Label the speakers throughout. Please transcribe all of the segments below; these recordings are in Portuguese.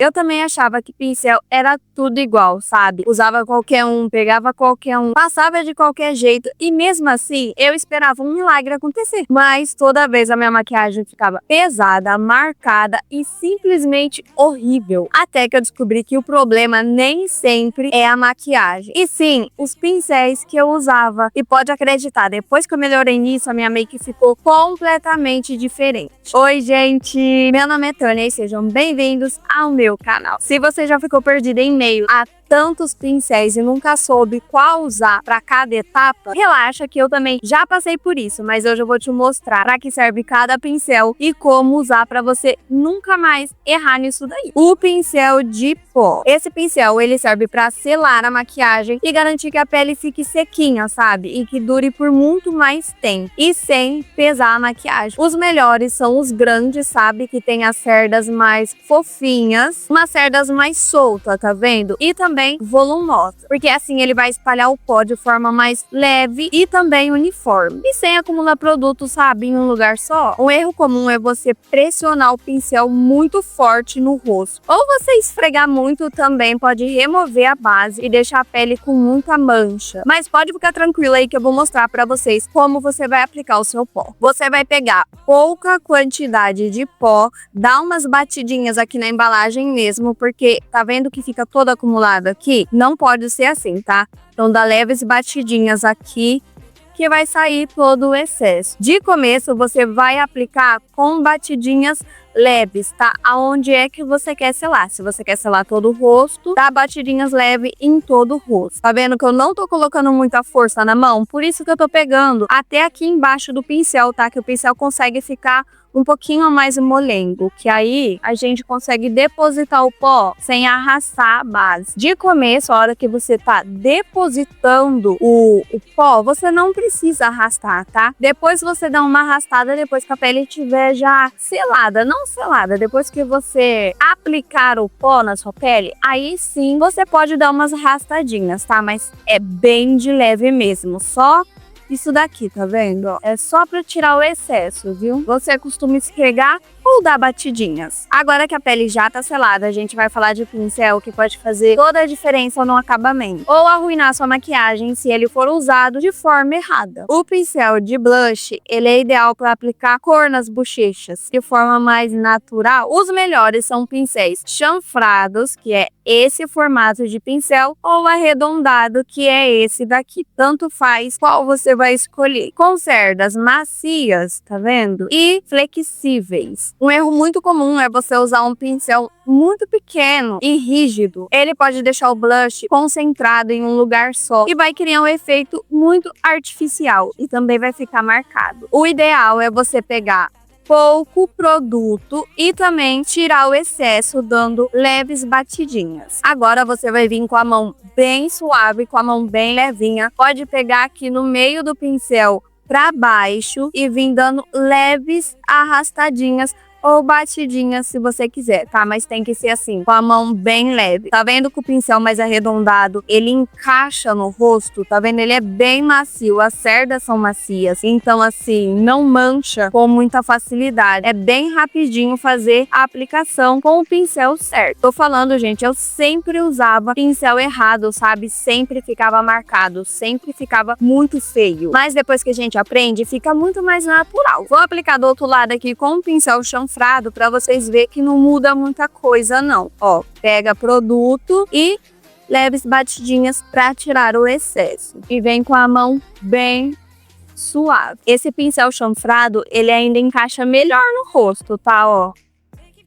Speaker 1: Eu também achava que pincel era tudo igual, sabe? Usava qualquer um, pegava qualquer um, passava de qualquer jeito e mesmo assim eu esperava um milagre acontecer. Mas toda vez a minha maquiagem ficava pesada, marcada e simplesmente horrível. Até que eu descobri que o problema nem sempre é a maquiagem, e sim os pincéis que eu usava. E pode acreditar, depois que eu melhorei nisso, a minha make ficou completamente diferente. Oi gente, meu nome é Tânia e sejam bem-vindos ao meu canal. Se você já ficou perdido em meio a tantos pincéis e nunca soube qual usar para cada etapa, relaxa que eu também já passei por isso, mas hoje eu vou te mostrar para que serve cada pincel e como usar para você nunca mais errar nisso daí. O pincel de pó. Esse pincel, ele serve para selar a maquiagem e garantir que a pele fique sequinha, sabe? E que dure por muito mais tempo e sem pesar a maquiagem. Os melhores são os grandes, sabe? Que tem as cerdas mais fofinhas, umas cerdas mais soltas, tá vendo? E também volumosa, porque assim ele vai espalhar o pó de forma mais leve e também uniforme e sem acumular produto, sabe, em um lugar só. Um erro comum é você pressionar o pincel muito forte no rosto, ou você esfregar muito também pode remover a base e deixar a pele com muita mancha. Mas pode ficar tranquila aí que eu vou mostrar para vocês como você vai aplicar o seu pó. Você vai pegar pouca quantidade de pó, dar umas batidinhas aqui na embalagem mesmo, porque tá vendo que fica toda acumulada aqui? Não pode ser assim, tá? Então dá leves batidinhas aqui que vai sair todo o excesso. De começo você vai aplicar com batidinhas leves, tá? Aonde é que você quer selar? Se você quer selar todo o rosto, dá batidinhas leves em todo o rosto. Tá vendo que eu não tô colocando muita força na mão? Por isso que eu tô pegando até aqui embaixo do pincel, tá? Que o pincel consegue ficar um pouquinho mais molengo, que aí a gente consegue depositar o pó sem arrastar a base. De começo, a hora que você tá depositando o pó, você não precisa arrastar, tá? Depois você dá uma arrastada depois que a pele estiver já selada, não selada, depois que você aplicar o pó na sua pele, aí sim você pode dar umas arrastadinhas, tá? Mas é bem de leve mesmo, só isso daqui, tá vendo? É só pra tirar o excesso, viu? Você costuma esfregar ou dar batidinhas. Agora que a pele já tá selada, a gente vai falar de pincel que pode fazer toda a diferença no acabamento ou arruinar sua maquiagem se ele for usado de forma errada. O pincel de blush, ele é ideal para aplicar cor nas bochechas de forma mais natural. Os melhores são pincéis chanfrados, que é esse formato de pincel, ou arredondado, que é esse daqui. Tanto faz qual você vai escolher. Com cerdas macias, tá vendo? E flexíveis. Um erro muito comum é você usar um pincel muito pequeno e rígido. Ele pode deixar o blush concentrado em um lugar só e vai criar um efeito muito artificial e também vai ficar marcado. O ideal é você pegar pouco produto e também tirar o excesso dando leves batidinhas. Agora você vai vir com a mão bem suave, com a mão bem levinha. Pode pegar aqui no meio do pincel para baixo e vir dando leves arrastadinhas ou batidinhas se você quiser, tá? Mas tem que ser assim, com a mão bem leve. Tá vendo que o pincel mais arredondado, ele encaixa no rosto? Tá vendo? Ele é bem macio, as cerdas são macias. Então, assim, não mancha com muita facilidade. É bem rapidinho fazer a aplicação com o pincel certo. Tô falando, gente, eu sempre usava pincel errado, sabe? Sempre ficava marcado, sempre ficava muito feio. Mas depois que a gente aprende, fica muito mais natural. Vou aplicar do outro lado aqui com o pincel chanfrado para vocês verem que não muda muita coisa não. Ó, pega produto e leves batidinhas para tirar o excesso e vem com a mão bem suave. Esse pincel chanfrado, ele ainda encaixa melhor no rosto, tá? Ó,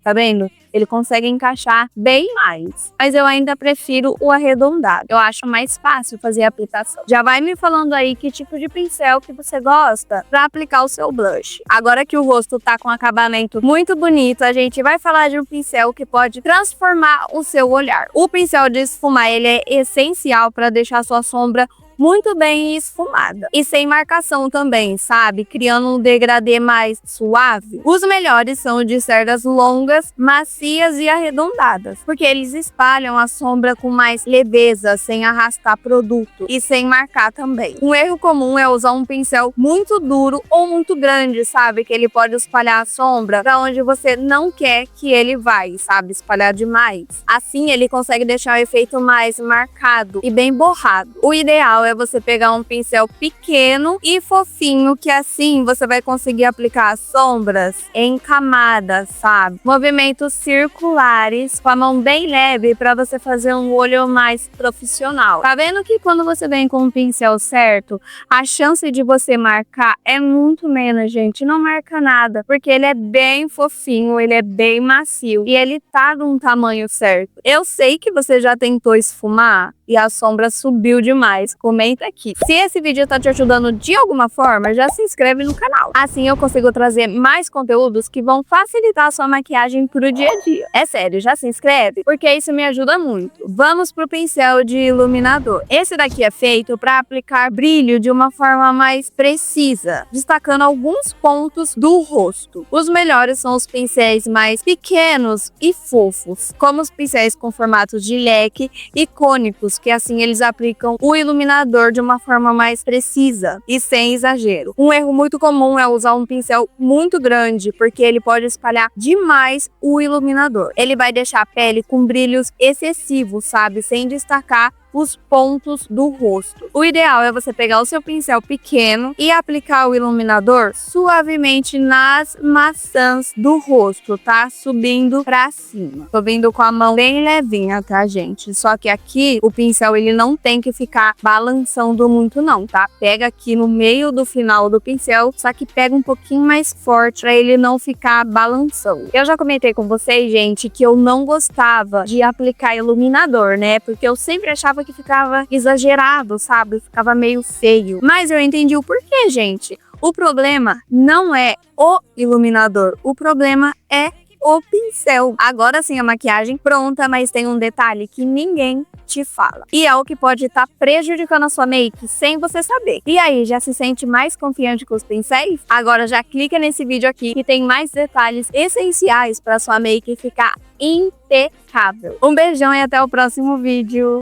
Speaker 1: tá vendo? Ele consegue encaixar bem mais. Mas eu ainda prefiro o arredondado. Eu acho mais fácil fazer a aplicação. Já vai me falando aí que tipo de pincel que você gosta para aplicar o seu blush. Agora que o rosto tá com um acabamento muito bonito, a gente vai falar de um pincel que pode transformar o seu olhar. O pincel de esfumar, ele é essencial para deixar a sua sombra muito bem esfumada. E sem marcação também, sabe? Criando um degradê mais suave. Os melhores são de cerdas longas, macias e arredondadas, porque eles espalham a sombra com mais leveza, sem arrastar produto e sem marcar também. Um erro comum é usar um pincel muito duro ou muito grande, sabe? Que ele pode espalhar a sombra para onde você não quer que ele vai, sabe? Espalhar demais. Assim, ele consegue deixar o efeito mais marcado e bem borrado. O ideal é você pegar um pincel pequeno e fofinho, que assim você vai conseguir aplicar as sombras em camadas, sabe? Movimentos circulares, com a mão bem leve para você fazer um olho mais profissional. Tá vendo que quando você vem com o pincel certo, a chance de você marcar é muito menos, gente. Não marca nada, porque ele é bem fofinho, ele é bem macio e ele tá num tamanho certo. Eu sei que você já tentou esfumar e a sombra subiu demais. Comenta aqui. Se esse vídeo tá te ajudando de alguma forma, já se inscreve no canal. Assim eu consigo trazer mais conteúdos que vão facilitar a sua maquiagem pro dia a dia. É sério, já se inscreve? Porque isso me ajuda muito. Vamos pro pincel de iluminador. Esse daqui é feito para aplicar brilho de uma forma mais precisa, destacando alguns pontos do rosto. Os melhores são os pincéis mais pequenos e fofos, como os pincéis com formatos de leque e cônicos, que assim eles aplicam o iluminador de uma forma mais precisa e sem exagero. Um erro muito comum é usar um pincel muito grande, porque ele pode espalhar demais o iluminador. Ele vai deixar a pele com brilhos excessivos, sabe? Sem destacar os pontos do rosto. O ideal é você pegar o seu pincel pequeno e aplicar o iluminador suavemente nas maçãs do rosto, tá? Subindo pra cima. Tô vindo com a mão bem levinha, tá, gente? Só que aqui o pincel ele não tem que ficar balançando muito não, tá? Pega aqui no meio do final do pincel, só que pega um pouquinho mais forte pra ele não ficar balançando. Eu já comentei com vocês, gente, que eu não gostava de aplicar iluminador, né? Porque eu sempre achava que ficava exagerado, sabe? Ficava meio feio. Mas eu entendi o porquê, gente. O problema não é o iluminador, o problema é o pincel. Agora sim a maquiagem pronta, mas tem um detalhe que ninguém te fala. E é o que pode estar prejudicando a sua make sem você saber. E aí, já se sente mais confiante com os pincéis? Agora já clica nesse vídeo aqui que tem mais detalhes essenciais para sua make ficar impecável. Um beijão e até o próximo vídeo.